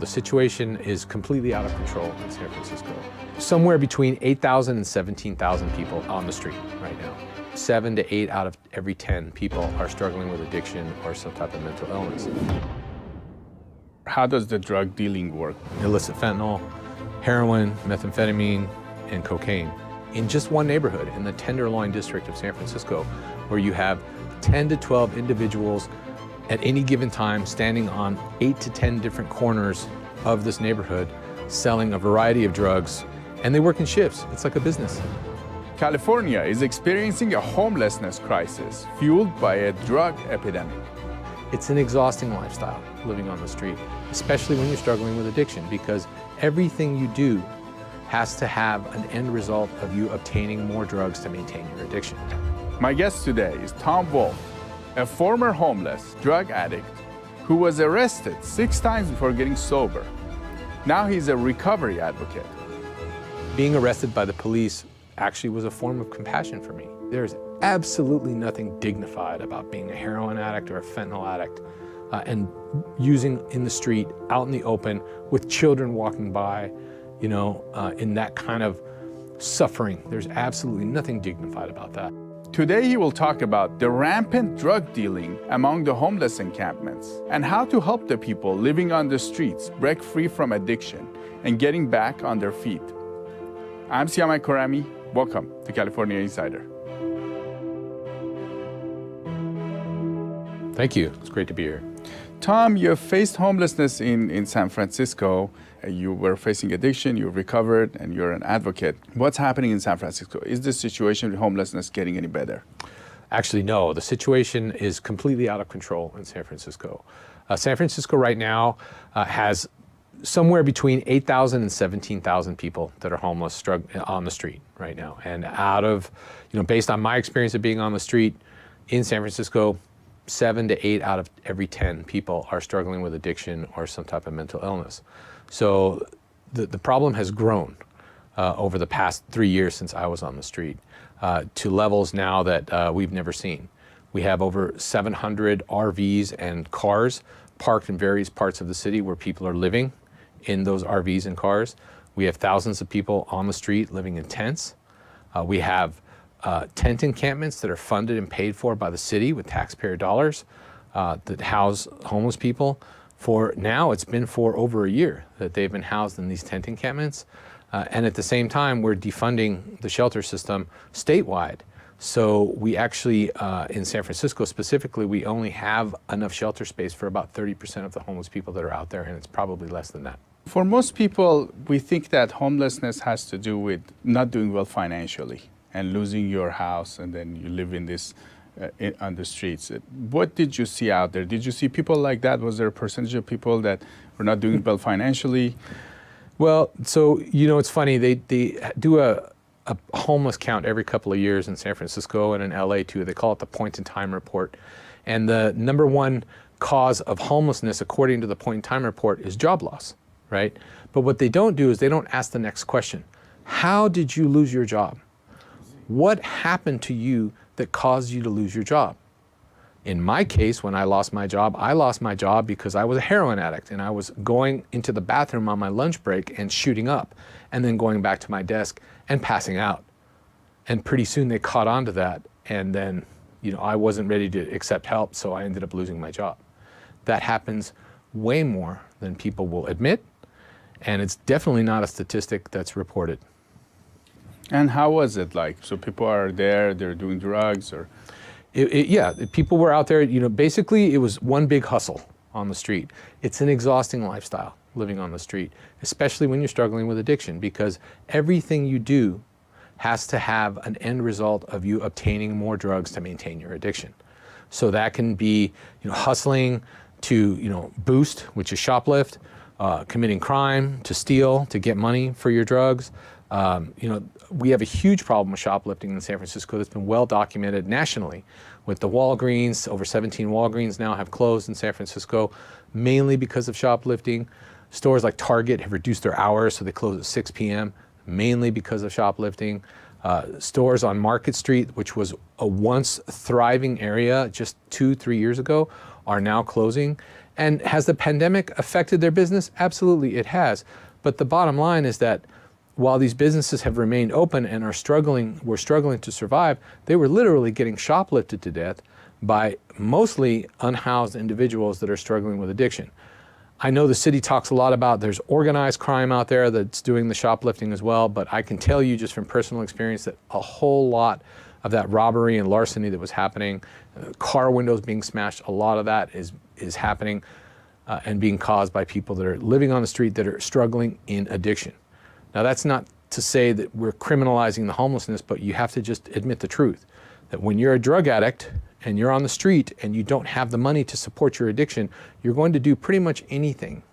The situation is completely out of control in San Francisco. Somewhere between 8,000 and 17,000 people on the street right now. 7 to 8 out of every 10 people are struggling with addiction or some type of mental illness. How does the drug dealing work? Illicit fentanyl, heroin, methamphetamine, and cocaine. In just one neighborhood, in the Tenderloin district of San Francisco, where you have 10 to 12 individuals at any given time standing on 8 to 10 different corners of this neighborhood selling a variety of drugs, and they work in shifts. It's like a business. California is experiencing a homelessness crisis fueled by a drug epidemic. It's an exhausting lifestyle, living on the street, especially when you're struggling with addiction, because everything you do has to have an end result of you obtaining more drugs to maintain your addiction. My guest today is Tom Wolf, a former homeless drug addict who was arrested 6 times before getting sober. Now he's a recovery advocate. Being arrested by the police actually was a form of compassion for me. There's absolutely nothing dignified about being a heroin addict or a fentanyl addict and using in the street, out in the open, with children walking by, in that kind of suffering. There's absolutely nothing dignified about that. Today he will talk about the rampant drug dealing among the homeless encampments and how to help the people living on the streets break free from addiction and getting back on their feet. I'm Siamai Korami. Welcome to California Insider. Thank you. It's great to be here. Tom, you have faced homelessness in San Francisco. You were facing addiction, you recovered, and you're an advocate. What's happening in San Francisco? Is the situation with homelessness getting any better? Actually, no. The situation is completely out of control in San Francisco. San Francisco right now has somewhere between 8,000 and 17,000 people that are homeless on the street right now. And out of, based on my experience of being on the street in San Francisco, 7 to 8 out of every 10 people are struggling with addiction or some type of mental illness. So the problem has grown over the past 3 years since I was on the street to levels now that we've never seen. We have over 700 RVs and cars parked in various parts of the city where people are living in those RVs and cars. We have thousands of people on the street living in tents. We have tent encampments that are funded and paid for by the city with taxpayer dollars that house homeless people. It's been for over a year that they've been housed in these tent encampments. And at the same time, we're defunding the shelter system statewide. So we actually, in San Francisco specifically, we only have enough shelter space for about 30% of the homeless people that are out there, and it's probably less than that. For most people, we think that homelessness has to do with not doing well financially and losing your house, and then you live in this on the streets. What did you see out there? Did you see people like that? Was there a percentage of people that were not doing well financially? Well, so, it's funny. They do a homeless count every couple of years in San Francisco and in LA too. They call it the point-in-time report. And the number one cause of homelessness, according to the point-in-time report, is job loss, right? But what they don't do is they don't ask the next question. How did you lose your job? What happened to you that caused you to lose your job? In my case, when I lost my job because I was a heroin addict and I was going into the bathroom on my lunch break and shooting up and then going back to my desk and passing out. And pretty soon they caught on to that, and then, I wasn't ready to accept help, so I ended up losing my job. That happens way more than people will admit, and it's definitely not a statistic that's reported. And how was it like? So people are there, they're doing drugs, or? Yeah, people were out there, basically it was one big hustle on the street. It's an exhausting lifestyle, living on the street, especially when you're struggling with addiction, because everything you do has to have an end result of you obtaining more drugs to maintain your addiction. So that can be, hustling to, boost, which is shoplift, committing crime, to steal, to get money for your drugs. We have a huge problem with shoplifting in San Francisco that's been well documented nationally with the Walgreens. Over 17 Walgreens now have closed in San Francisco, mainly because of shoplifting. Stores like Target have reduced their hours, so they close at 6 p.m., mainly because of shoplifting. Stores on Market Street, which was a once thriving area just 2-3 years ago, are now closing. And has the pandemic affected their business? Absolutely, it has. But the bottom line is that while these businesses have remained open and were struggling to survive, they were literally getting shoplifted to death by mostly unhoused individuals that are struggling with addiction. I know the city talks a lot about there's organized crime out there that's doing the shoplifting as well, but I can tell you just from personal experience that a whole lot of that robbery and larceny that was happening, car windows being smashed, a lot of that is happening and being caused by people that are living on the street that are struggling in addiction. Now, that's not to say that we're criminalizing the homelessness, but you have to just admit the truth, that when you're a drug addict and you're on the street and you don't have the money to support your addiction, you're going to do pretty much anything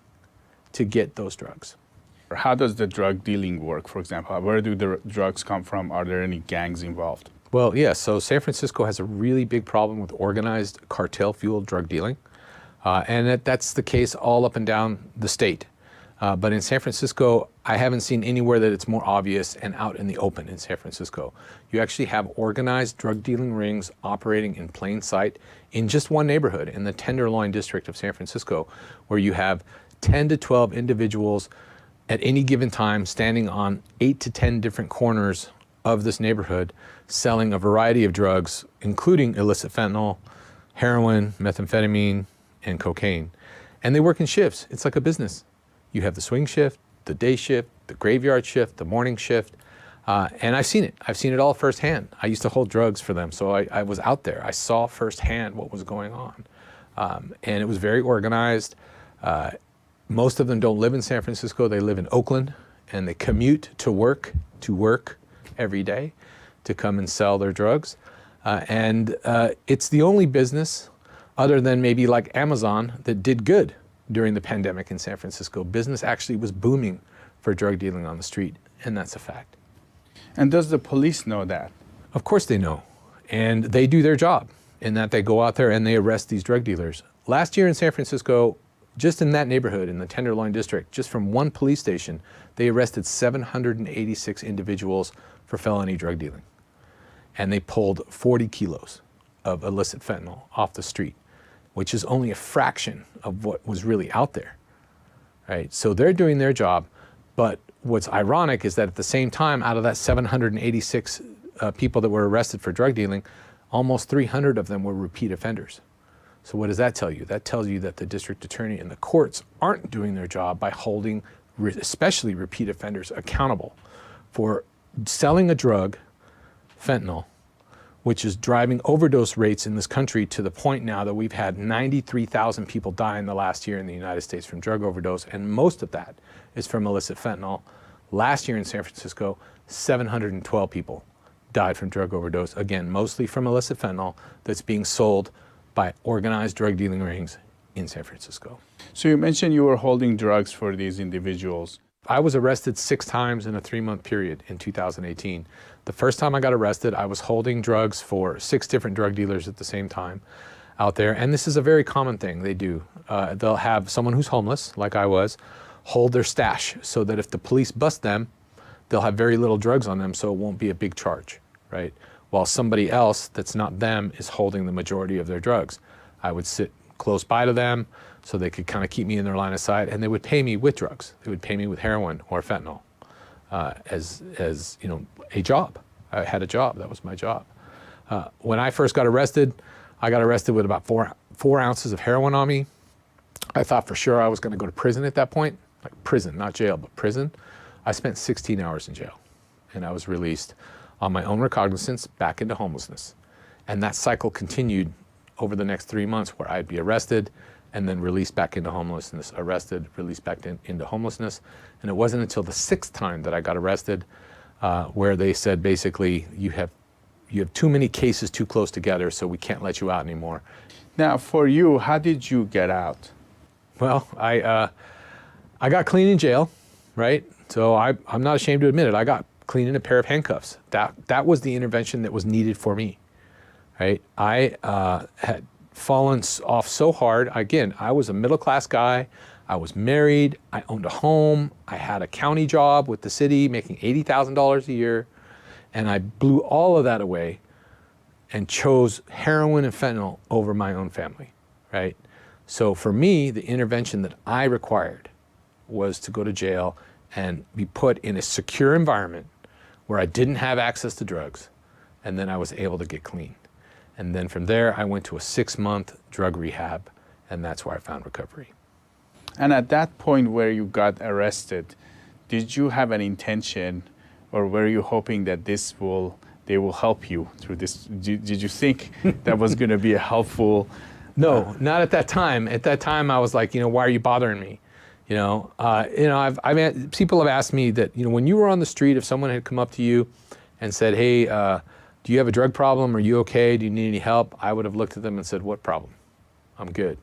to get those drugs. How does the drug dealing work, for example? Where do the drugs come from? Are there any gangs involved? Well, yes. So San Francisco has a really big problem with organized cartel-fueled drug dealing. And that's the case all up and down the state. But in San Francisco, I haven't seen anywhere that it's more obvious and out in the open in San Francisco. You actually have organized drug dealing rings operating in plain sight in just one neighborhood, in the Tenderloin district of San Francisco, where you have 10 to 12 individuals at any given time standing on 8 to 10 different corners of this neighborhood selling a variety of drugs, including illicit fentanyl, heroin, methamphetamine, and cocaine. And they work in shifts. It's like a business. You have the swing shift, the day shift, the graveyard shift, the morning shift. And I've seen it. I've seen it all firsthand. I used to hold drugs for them, so I was out there. I saw firsthand what was going on. And it was very organized. Most of them don't live in San Francisco. They live in Oakland, and they commute to work every day to come and sell their drugs. And it's the only business, other than maybe like Amazon, that did good during the pandemic in San Francisco. Business actually was booming for drug dealing on the street, and that's a fact. And does the police know that? Of course they know, and they do their job in that they go out there and they arrest these drug dealers. Last year in San Francisco, just in that neighborhood, in the Tenderloin district, just from one police station, they arrested 786 individuals for felony drug dealing. And they pulled 40 kilos of illicit fentanyl off the street, which is only a fraction of what was really out there, right? So they're doing their job, but what's ironic is that at the same time, out of that 786 people that were arrested for drug dealing, almost 300 of them were repeat offenders. So what does that tell you? That tells you that the district attorney and the courts aren't doing their job by holding especially repeat offenders accountable for selling a drug, fentanyl, which is driving overdose rates in this country to the point now that we've had 93,000 people die in the last year in the United States from drug overdose, and most of that is from illicit fentanyl. Last year in San Francisco, 712 people died from drug overdose, again, mostly from illicit fentanyl that's being sold by organized drug dealing rings in San Francisco. So you mentioned you were holding drugs for these individuals. I was arrested 6 times in a 3-month period in 2018. The first time I got arrested, I was holding drugs for 6 different drug dealers at the same time out there. And this is a very common thing they do. They'll have someone who's homeless, like I was, hold their stash so that if the police bust them, they'll have very little drugs on them, so it won't be a big charge, right? While somebody else that's not them is holding the majority of their drugs. I would sit close by to them so they could kind of keep me in their line of sight, and they would pay me with drugs. They would pay me with heroin or fentanyl as you know, a job. I had a job. That was my job. When I first got arrested, I got arrested with about 4 ounces of heroin on me. I thought for sure I was going to go to prison at that point, like prison, not jail, but prison. I spent 16 hours in jail, and I was released on my own recognizance back into homelessness. And that cycle continued over the next 3 months, where I'd be arrested and then released back into homelessness, arrested, released back into homelessness. And it wasn't until the 6th time that I got arrested where they said, basically, you have too many cases too close together, so we can't let you out anymore. Now, for you, how did you get out? Well, I got clean in jail, right? So I'm not ashamed to admit it. I got clean in a pair of handcuffs. That was the intervention that was needed for me, right? I had fallen off so hard. Again, I was a middle-class guy. I was married. I owned a home. I had a county job with the city making $80,000 a year. And I blew all of that away and chose heroin and fentanyl over my own family, right? So for me, the intervention that I required was to go to jail and be put in a secure environment where I didn't have access to drugs, and then I was able to get clean. And then from there, I went to a 6-month drug rehab, and that's where I found recovery. And at that point where you got arrested, did you have an intention, or were you hoping that they will help you through this? Did you think that was going to be a helpful? No, not at that time. At that time, I was like, why are you bothering me? People have asked me that, when you were on the street, if someone had come up to you and said, hey, do you have a drug problem? Are you okay? Do you need any help? I would have looked at them and said, what problem? I'm good.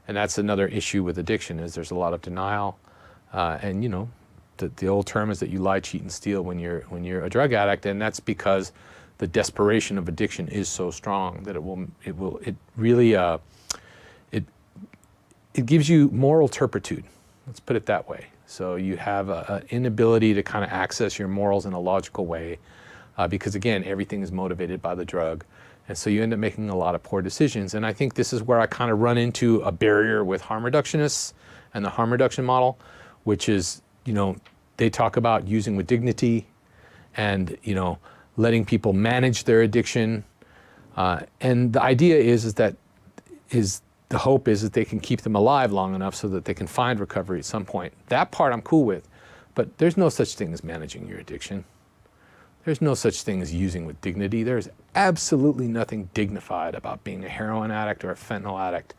And that's another issue with addiction, is there's a lot of denial. The old term is that you lie, cheat, and steal when you're a drug addict, and that's because the desperation of addiction is so strong that it really gives you moral turpitude. Let's put it that way. So you have an inability to kind of access your morals in a logical way, because again, everything is motivated by the drug. And so you end up making a lot of poor decisions. And I think this is where I kind of run into a barrier with harm reductionists and the harm reduction model, which is, they talk about using with dignity and, letting people manage their addiction. And the idea is that the hope is that they can keep them alive long enough so that they can find recovery at some point. That part I'm cool with, but there's no such thing as managing your addiction. There's no such thing as using with dignity. There's absolutely nothing dignified about being a heroin addict or a fentanyl addict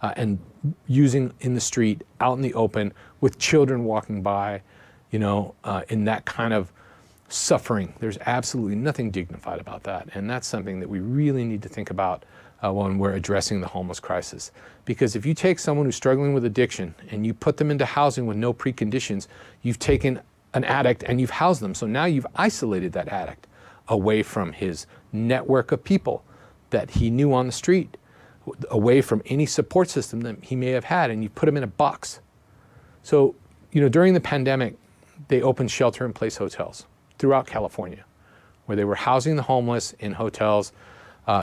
and using in the street, out in the open, with children walking by, in that kind of suffering. There's absolutely nothing dignified about that. And that's something that we really need to think about when we're addressing the homeless crisis. Because if you take someone who's struggling with addiction and you put them into housing with no preconditions, you've taken an addict and you've housed them. So now you've isolated that addict away from his network of people that he knew on the street, away from any support system that he may have had, and you put him in a box. So, during the pandemic, they opened shelter-in-place hotels throughout California, where they were housing the homeless in hotels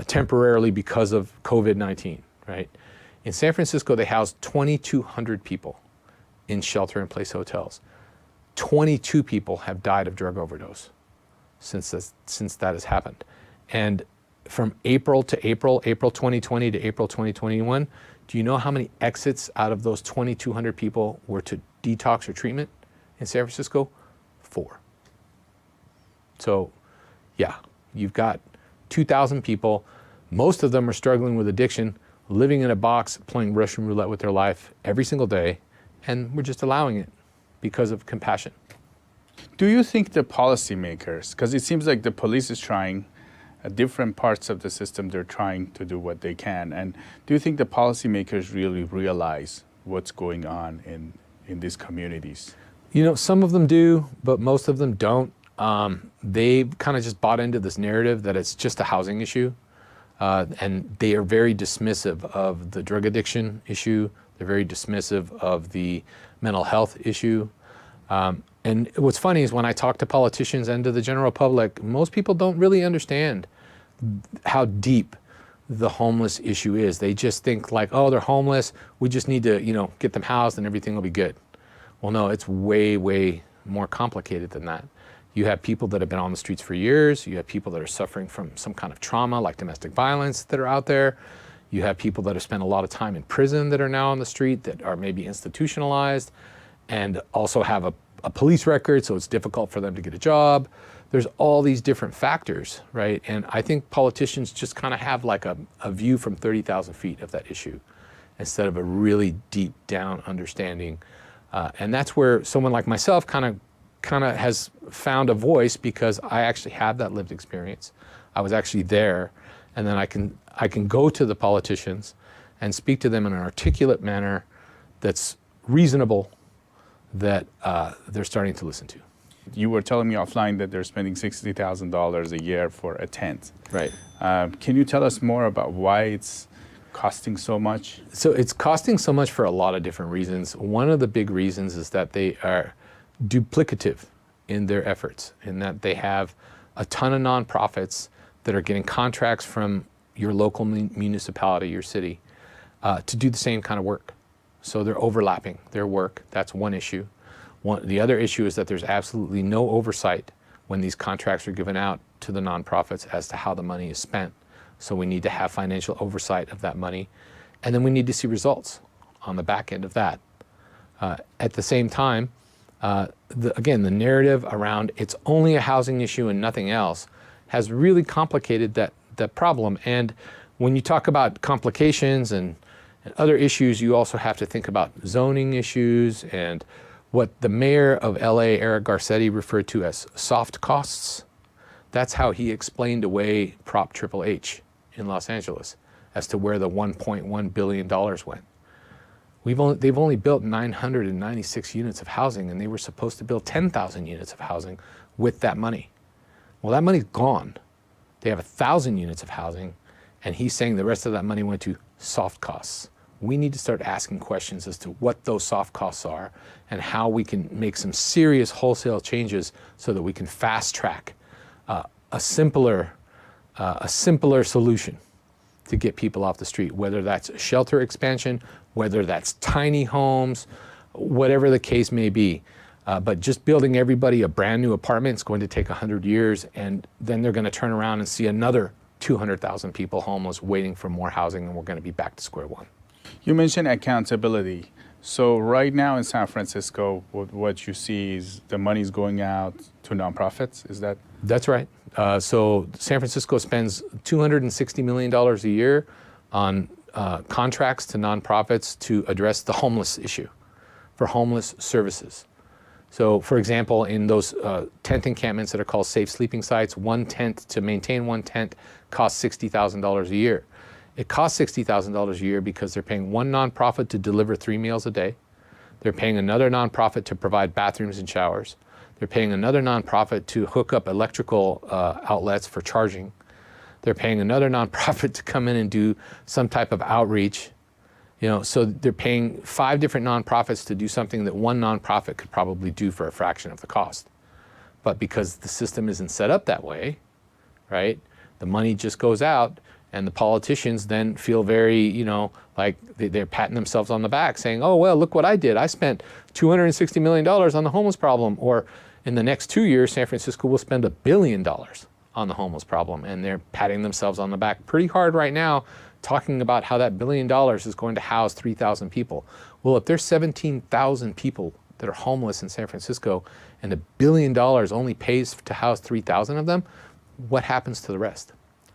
temporarily because of COVID-19, right? In San Francisco, they housed 2,200 people in shelter-in-place hotels. 22 people have died of drug overdose since that has happened. And from April 2020 to April 2021, do you know how many exits out of those 2,200 people were to detox or treatment in San Francisco? 4. So, yeah, you've got 2,000 people. Most of them are struggling with addiction, living in a box, playing Russian roulette with their life every single day, and we're just allowing it because of compassion. Do you think the policymakers, because it seems like the police is trying, different parts of the system, they're trying to do what they can, and do you think the policymakers really realize what's going on in these communities? Some of them do, but most of them don't. They've kind of just bought into this narrative that it's just a housing issue, and they are very dismissive of the drug addiction issue. They're very dismissive of the mental health issue. And what's funny is when I talk to politicians and to the general public, most people don't really understand how deep the homeless issue is. They just think like, oh, they're homeless, we just need to, get them housed and everything will be good. Well, no, it's way, way more complicated than that. You have people that have been on the streets for years. You have people that are suffering from some kind of trauma like domestic violence that are out there. You have people that have spent a lot of time in prison that are now on the street that are maybe institutionalized and also have a police record, so it's difficult for them to get a job. There's all these different factors, right? And I think politicians just kind of have like a view from 30,000 feet of that issue instead of a really deep down understanding. And that's where someone like myself kind of has found a voice, because I actually have that lived experience. I was actually there, and then I can go to the politicians and speak to them in an articulate manner that's reasonable, that they're starting to listen to. You were telling me offline that they're spending $60,000 a year for a tent. Right. Can you tell us more about why it's costing so much? So it's costing so much for a lot of different reasons. One of the big reasons is that they are duplicative in their efforts, in that they have a ton of nonprofits that are getting contracts from your local municipality, your city, to do the same kind of work. So they're overlapping their work. That's one issue. The other issue is that there's absolutely no oversight when these contracts are given out to the nonprofits as to how the money is spent. So we need to have financial oversight of that money. And then we need to see results on the back end of that. At the same time, again, the narrative around it's only a housing issue and nothing else has really complicated that problem. And when you talk about complications and other issues, you also have to think about zoning issues and what the mayor of LA, Eric Garcetti, referred to as soft costs. That's how he explained away Prop Triple H in Los Angeles as to where the $1.1 billion went. They've only built 996 units of housing, and they were supposed to build 10,000 units of housing with that money. Well, that money's gone. They have 1,000 units of housing, and he's saying the rest of that money went to soft costs. We need to start asking questions as to what those soft costs are and how we can make some serious wholesale changes so that we can fast track a simpler solution to get people off the street, whether that's shelter expansion, whether that's tiny homes, whatever the case may be. But just building everybody a brand new apartment is going to take 100 years, and then they're going to turn around and see another 200,000 people homeless waiting for more housing, and we're going to be back to square one. You mentioned accountability. So right now in San Francisco, what you see is the money's going out to nonprofits. Is that? That's right. So San Francisco spends $260 million a year on contracts to nonprofits to address the homeless issue, for homeless services. So for example, in those tent encampments that are called safe sleeping sites, one tent, to maintain one tent, costs $60,000 a year. It costs $60,000 a year because they're paying one nonprofit to deliver 3 meals a day. They're paying another nonprofit to provide bathrooms and showers. They're paying another nonprofit to hook up electrical outlets for charging. They're paying another nonprofit to come in and do some type of outreach. So they're paying 5 different nonprofits to do something that one nonprofit could probably do for a fraction of the cost. But because the system isn't set up that way, right, the money just goes out, and the politicians then feel very, like they're patting themselves on the back saying, oh, well, look what I did. I spent $260 million on the homeless problem. Or in the next 2 years, San Francisco will spend $1 billion on the homeless problem. And they're patting themselves on the back pretty hard right now, talking about how that $1 billion is going to house 3,000 people. Well, if there's 17,000 people that are homeless in San Francisco and $1 billion only pays to house 3,000 of them, what happens to the rest?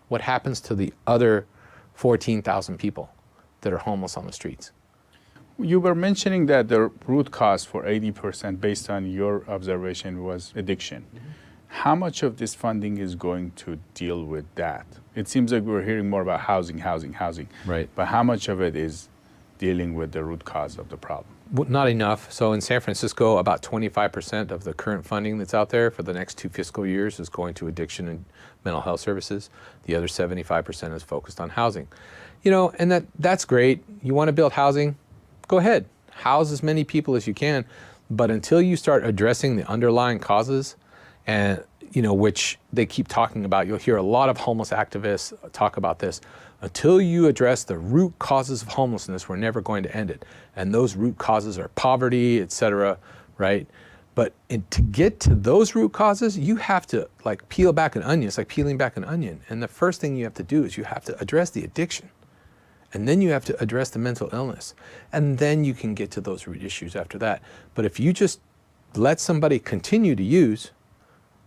What happens to the other 14,000 people that are homeless on the streets? You were mentioning that the root cause for 80%, based on your observation, was addiction. Mm-hmm. How much of this funding is going to deal with that? It seems like we're hearing more about housing. Right. But how much of it is dealing with the root cause of the problem? Well, not enough. So in San Francisco, about 25% of the current funding that's out there for the next 2 fiscal years is going to addiction and mental health services. The other 75% is focused on housing. And that's great. You want to build housing? Go ahead. House as many people as you can. But until you start addressing the underlying causes, and which they keep talking about, you'll hear a lot of homeless activists talk about this. Until you address the root causes of homelessness, we're never going to end it. And those root causes are poverty, et cetera, right? But to get to those root causes, you have to peel back an onion. It's like peeling back an onion. And the first thing you have to do is you have to address the addiction. And then you have to address the mental illness. And then you can get to those root issues after that. But if you just let somebody continue to use,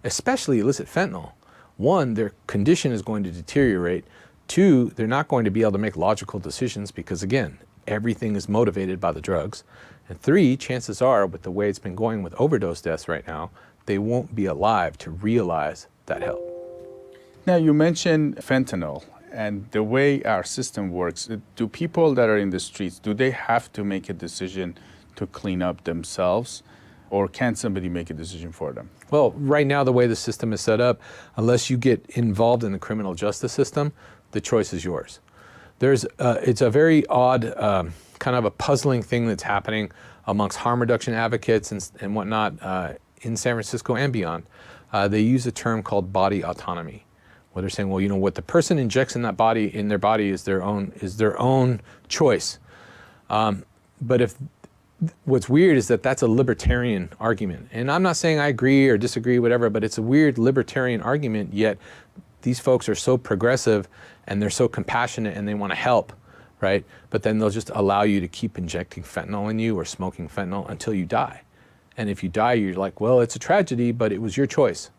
especially illicit fentanyl, 1, their condition is going to deteriorate. 2, they're not going to be able to make logical decisions because, again, everything is motivated by the drugs. And 3, chances are, with the way it's been going with overdose deaths right now, they won't be alive to realize that help. Now, you mentioned fentanyl and the way our system works. Do people that are in the streets, do they have to make a decision to clean up themselves, or can somebody make a decision for them? Well, right now, the way the system is set up, unless you get involved in the criminal justice system, the choice is yours. It's a very odd, kind of a puzzling thing that's happening amongst harm reduction advocates and whatnot in San Francisco and beyond. They use a term called body autonomy, where they're saying, well, you know, what the person injects in that body, in their body, is their own choice. But if what's weird is that that's a libertarian argument, and I'm not saying I agree or disagree, whatever, but it's a weird libertarian argument. Yet these folks are so progressive and they're so compassionate and they want to help, right? But then they'll just allow you to keep injecting fentanyl in you or smoking fentanyl until you die. And if you die, you're like, well, it's a tragedy, but it was your choice.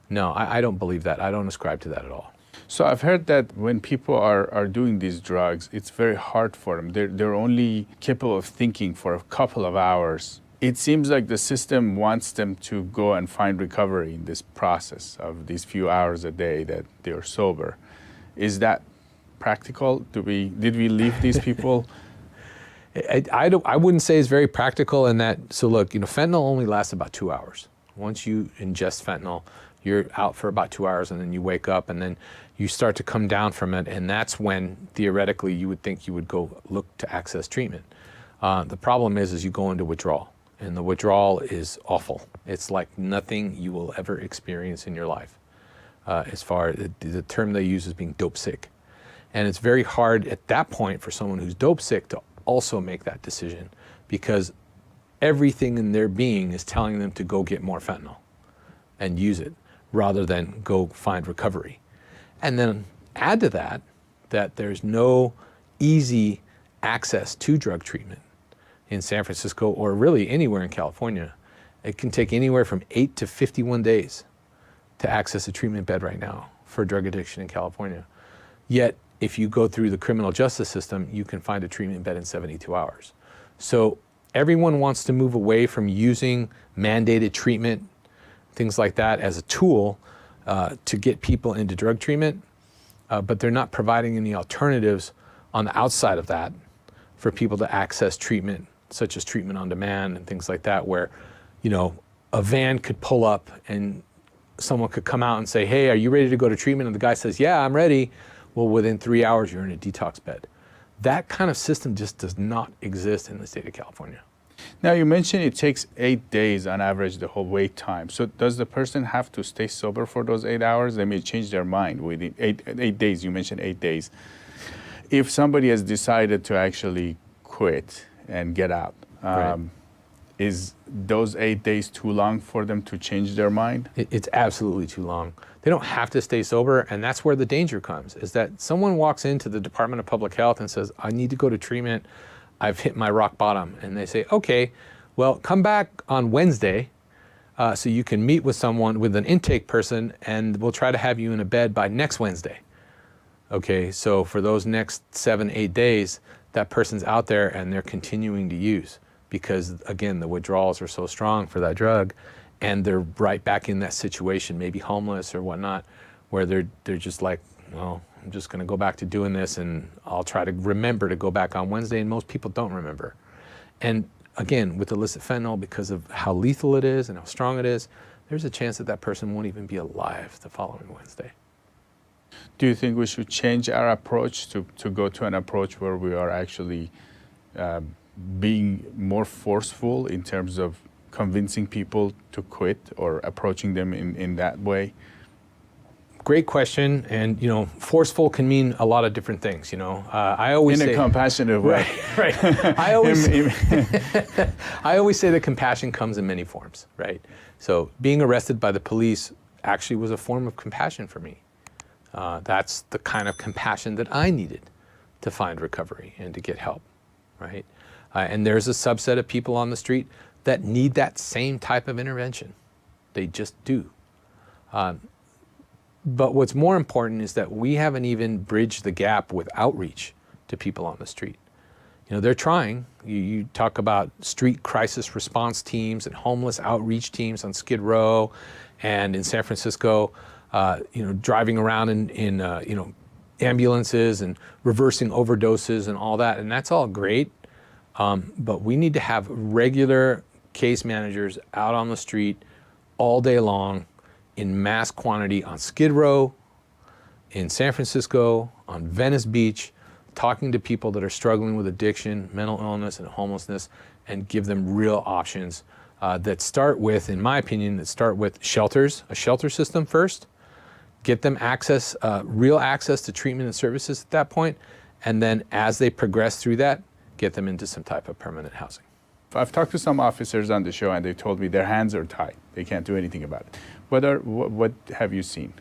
No, I don't believe that. I don't ascribe to that at all. So I've heard that when people are doing these drugs, it's very hard for them. They're only capable of thinking for a couple of hours. It seems like the system wants them to go and find recovery in this process of these few hours a day that they're sober. Is that practical? Did we leave these people? I wouldn't say it's very practical in that. So look, you know, fentanyl only lasts about 2 hours. Once you ingest fentanyl, you're out for about 2 hours, and then you wake up, and then you start to come down from it, and that's when theoretically you would think you would go look to access treatment. The problem is you go into withdrawal, and the withdrawal is awful. It's like nothing you will ever experience in your life. As far as the term they use is being dope sick, and it's very hard at that point for someone who's dope sick to also make that decision, because everything in their being is telling them to go get more fentanyl and use it rather than go find recovery. And then add to that there's no easy access to drug treatment in San Francisco or really anywhere in California. It can take anywhere from 8 to 51 days to access a treatment bed right now for drug addiction in California. Yet, if you go through the criminal justice system, you can find a treatment bed in 72 hours. So everyone wants to move away from using mandated treatment, things like that, as a tool to get people into drug treatment, but they're not providing any alternatives on the outside of that for people to access treatment, such as treatment on demand and things like that, where, you know, a van could pull up and someone could come out and say, hey, are you ready to go to treatment? And the guy says, yeah, I'm ready. Well, within 3 hours, you're in a detox bed. That kind of system just does not exist in the state of California. Now, you mentioned it takes 8 days on average, the whole wait time. So does the person have to stay sober for those 8 hours? They may change their mind within 8 days. You mentioned 8 days. If somebody has decided to actually quit and get out, Right. Is those 8 days too long for them to change their mind? It's absolutely too long. They don't have to stay sober, and that's where the danger comes, is that someone walks into the Department of Public Health and says, I need to go to treatment. I've hit my rock bottom. And they say, okay, well, come back on Wednesday so you can meet with someone, with an intake person, and we'll try to have you in a bed by next Wednesday. Okay, so for those next 7-8 days, that person's out there and they're continuing to use, because again, the withdrawals are so strong for that drug, and they're right back in that situation, maybe homeless or whatnot, where they're just like, well, I'm just gonna go back to doing this, and I'll try to remember to go back on Wednesday, and most people don't remember. And again, with illicit fentanyl, because of how lethal it is and how strong it is, there's a chance that that person won't even be alive the following Wednesday. Do you think we should change our approach to go to an approach where we are actually being more forceful in terms of convincing people to quit or approaching them in that way? Great question, and you know, forceful can mean a lot of different things. You know, I always say, in a compassionate way. Right. I always say that compassion comes in many forms. Right. So being arrested by the police actually was a form of compassion for me. That's the kind of compassion that I needed to find recovery and to get help. Right. And there's a subset of people on the street that need that same type of intervention. They just do. But what's more important is that we haven't even bridged the gap with outreach to people on the street. You know, they're trying. You talk about street crisis response teams and homeless outreach teams on Skid Row and in San Francisco, you know, driving around in you know, ambulances and reversing overdoses and all that. And that's all great. But we need to have regular case managers out on the street all day long in mass quantity on Skid Row, in San Francisco, on Venice Beach, talking to people that are struggling with addiction, mental illness, and homelessness, and give them real options that start with, in my opinion, that start with shelters, a shelter system first, get them access, real access to treatment and services at that point, and then as they progress through that, get them into some type of permanent housing. I've talked to some officers on the show, and they told me their hands are tied. They can't do anything about it. What have you seen?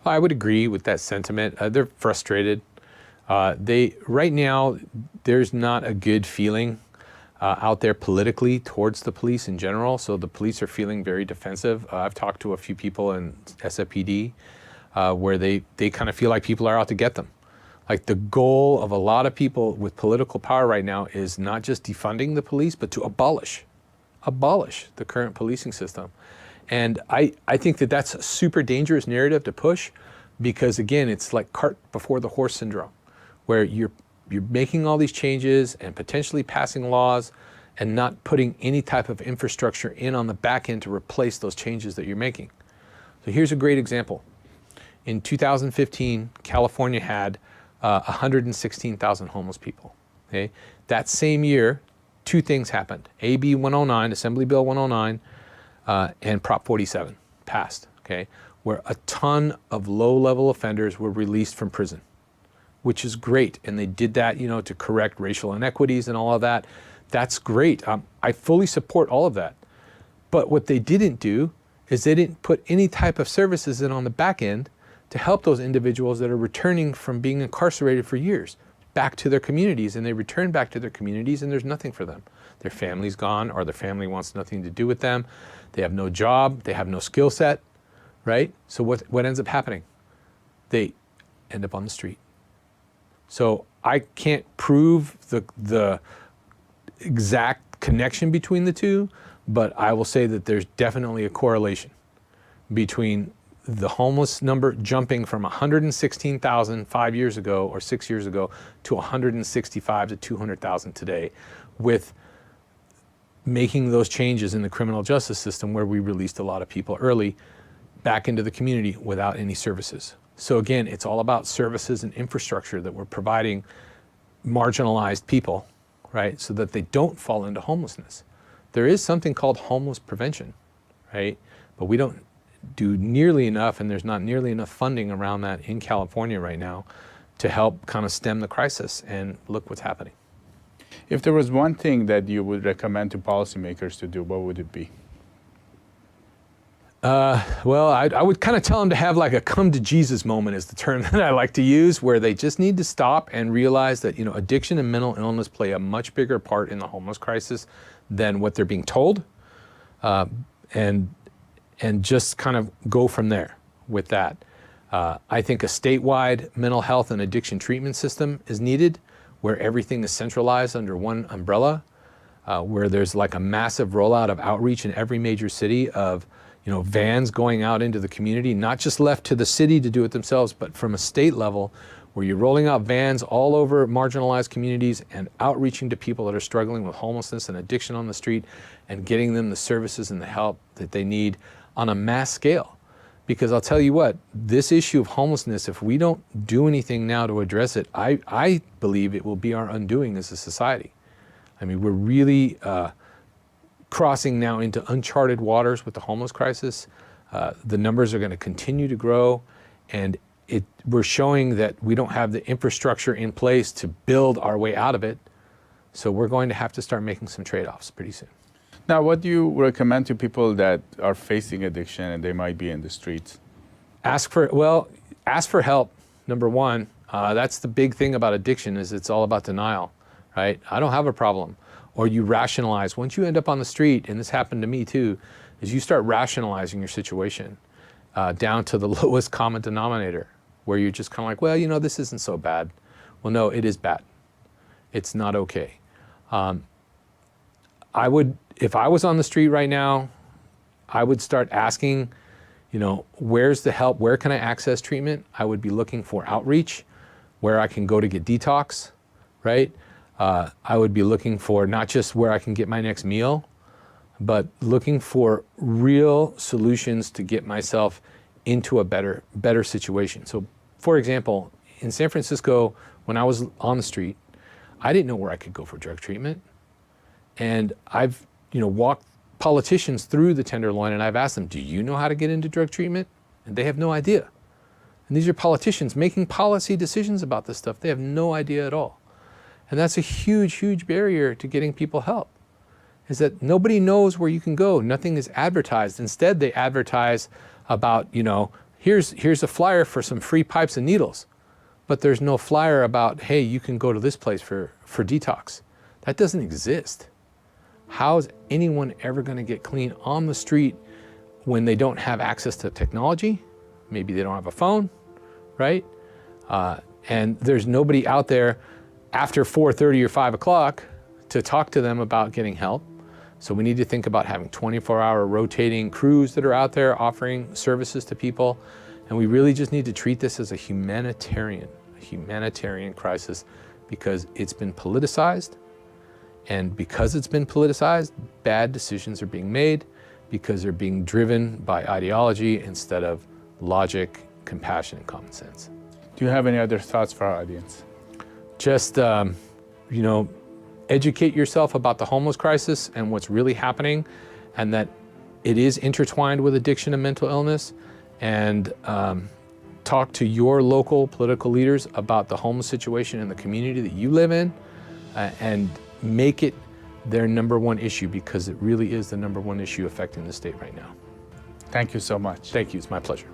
I would agree with that sentiment. They're frustrated. Right now, there's not a good feeling out there politically towards the police in general. So the police are feeling very defensive. I've talked to a few people in SFPD where they kind of feel like people are out to get them. Like the goal of a lot of people with political power right now is not just defunding the police, but to abolish the current policing system. And I think that that's a super dangerous narrative to push because, again, it's like cart before the horse syndrome, where you're making all these changes and potentially passing laws and not putting any type of infrastructure in on the back end to replace those changes that you're making. So here's a great example. In 2015, California had 116,000 homeless people. Okay? That same year, two things happened. AB 109, Assembly Bill 109, and Prop 47 passed, okay, where a ton of low-level offenders were released from prison, which is great. And they did that, to correct racial inequities and all of that. That's great. I fully support all of that. But what they didn't do is they didn't put any type of services in on the back end to help those individuals that are returning from being incarcerated for years back to their communities. And they return back to their communities and there's nothing for them. Their family's gone or their family wants nothing to do with them. They have no job. They have no skill set, right? So what ends up happening? They end up on the street. So I can't prove the exact connection between the two, but I will say that there's definitely a correlation between the homeless number jumping from 116,000 5 years ago or 6 years ago to 165 to 200,000 today, with making those changes in the criminal justice system where we released a lot of people early back into the community without any services. So again, it's all about services and infrastructure that we're providing marginalized people, right, so that they don't fall into homelessness. There is something called homeless prevention, right, but we don't do nearly enough, and there's not nearly enough funding around that in California right now to help kind of stem the crisis, and look what's happening. If there was one thing that you would recommend to policymakers to do, what would it be? Well, I would kind of tell them to have like a come to Jesus moment is the term that I like to use, where they just need to stop and realize that, addiction and mental illness play a much bigger part in the homeless crisis than what they're being told, and just kind of go from there with that. I think a statewide mental health and addiction treatment system is needed, where everything is centralized under one umbrella, where there's like a massive rollout of outreach in every major city of vans going out into the community, not just left to the city to do it themselves, but from a state level, where you're rolling out vans all over marginalized communities and outreaching to people that are struggling with homelessness and addiction on the street and getting them the services and the help that they need on a mass scale. Because I'll tell you what, this issue of homelessness, if we don't do anything now to address it, I believe it will be our undoing as a society. I mean, we're really crossing now into uncharted waters with the homeless crisis. The numbers are going to continue to grow, and we're showing that we don't have the infrastructure in place to build our way out of it. So we're going to have to start making some trade-offs pretty soon. Now, what do you recommend to people that are facing addiction and they might be in the streets? Ask for help, number one. That's the big thing about addiction, is it's all about denial, right? I don't have a problem. Or you rationalize. Once you end up on the street, and this happened to me too, is you start rationalizing your situation down to the lowest common denominator, where you're just kind of like, well, this isn't so bad. Well, no, it is bad. It's not okay. If I was on the street right now, I would start asking, where's the help? Where can I access treatment? I would be looking for outreach, where I can go to get detox, right? I would be looking for not just where I can get my next meal, but looking for real solutions to get myself into a better situation. So, for example, in San Francisco, when I was on the street, I didn't know where I could go for drug treatment. And I've walked politicians through the Tenderloin, and I've asked them, do you know how to get into drug treatment? And they have no idea. And these are politicians making policy decisions about this stuff. They have no idea at all. And that's a huge, huge barrier to getting people help, is that nobody knows where you can go. Nothing is advertised. Instead, they advertise about, here's a flyer for some free pipes and needles. But there's no flyer about, hey, you can go to this place for detox. That doesn't exist. How is anyone ever going to get clean on the street when they don't have access to technology? Maybe they don't have a phone, right? And there's nobody out there after 4:30 or 5 o'clock to talk to them about getting help. So we need to think about having 24-hour rotating crews that are out there offering services to people. And we really just need to treat this as a humanitarian crisis, because it's been politicized. And because it's been politicized, bad decisions are being made because they're being driven by ideology instead of logic, compassion, and common sense. Do you have any other thoughts for our audience? Just, educate yourself about the homeless crisis and what's really happening, and that it is intertwined with addiction and mental illness. And talk to your local political leaders about the homeless situation in the community that you live in, and make it their #1 issue, because it really is the #1 issue affecting the state right now. Thank you so much. Thank you. It's my pleasure.